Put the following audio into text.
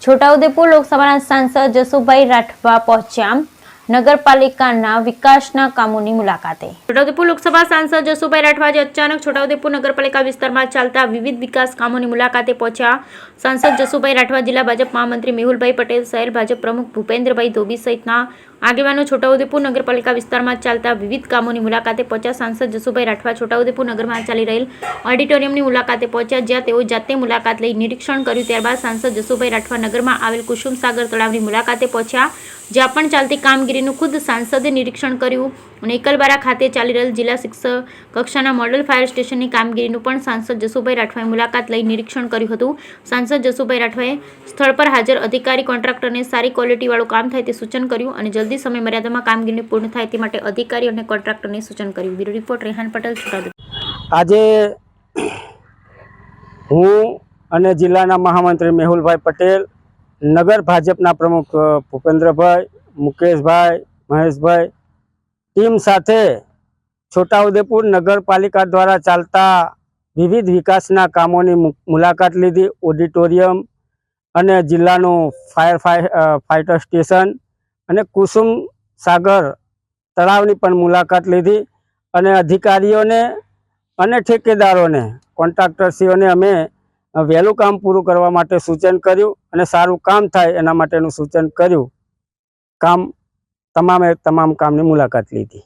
છોટાઉદેપુર લોકસભાના સાંસદ જસુભાઈ રાઠવા પહોંચ્યા નગરપાલિકાના વિકાસના કામોની મુલાકાતે। છોટાઉદેપુર લોકસભા સાંસદ જસુભાઈ રાઠવા આજે અચાનક છોટાઉદેપુર નગરપાલિકા વિસ્તારમાં ચાલતા વિવિધ વિકાસ કામોની મુલાકાતે પહોંચ્યા। સાંસદ જસુભાઈ રાઠવા જિલ્લા ભાજપ મહામંત્રી મેહુલભાઈ પટેલ, શહેર ભાજપ પ્રમુખ ભૂપેન્દ્રભાઈ ધોબી સહિતના આગેવાનો છોટાઉદેપુર નગરપાલિકા વિસ્તારમાં ચાલતા વિવિધ કામોની મુલાકાતે પહોંચ્યા। સાંસદ જસુભાઈ રાઠવા છોટાઉદેપુર નગરમાં ચાલી રહેલ ઓડિટોરિયમની મુલાકાતે પહોંચ્યા, જ્યાં તેઓ જાતે મુલાકાત લઈ નિરીક્ષણ કર્યું। ત્યારબાદ સાંસદ જસુભાઈ રાઠવા નગરમાં આવેલ કુસુમ સાગર તળાવની મુલાકાતે પહોંચ્યા, જ્યાં પણ ચાલતી કામગીરીનું ખુદ સાંસદે નિરીક્ષણ કર્યું અને એકલબારા ખાતે ચાલી રહેલ જિલ્લા શિક્ષક કક્ષાના મોડલ ફાયર સ્ટેશનની કામગીરીનું પણ સાંસદ જસુભાઈ રાઠવાએ મુલાકાત લઈ નિરીક્ષણ કર્યું હતું। સાંસદ જસુભાઈ રાઠવાએ સ્થળ પર હાજર અધિકારી કોન્ટ્રાક્ટરને સારી ક્વોલિટીવાળું કામ થાય તે સૂચન કર્યું અને જલ્દી સમય મર્યાદામાં કામગીરી પૂર્ણ થાય તે માટે અધિકારી અને કોન્ટ્રાક્ટરને સૂચન કર્યું। Bureau report Rehan Patel, Chhota Udaipur. આજે હું અને જિલ્લાના મહામંત્રી મેહુલભાઈ પટેલ, નગર ભાજપના પ્રમુખ ભૂપેન્દ્રભાઈ, મુકેશભાઈ, મહેશભાઈ ટીમ સાથે છોટાઉદેપુર નગરપાલિકા દ્વારા ચાલતા વિવિધ વિકાસના કામોની મુલાકાત લીધી। ઓડિટોરિયમ અને જિલ્લાનું ફાઇટર સ્ટેશન અને કુસુમ સાગર તળાવની પણ મુલાકાત લીધી અને અધિકારીઓને અને ઠેકેદારોને, કોન્ટ્રાક્ટરશ્રીઓને અમે વહેલું કામ પૂરું કરવા માટે સૂચન કર્યું અને સારું કામ થાય એના માટેનું સૂચન કર્યું। તમામે તમામ કામની મુલાકાત લીધી।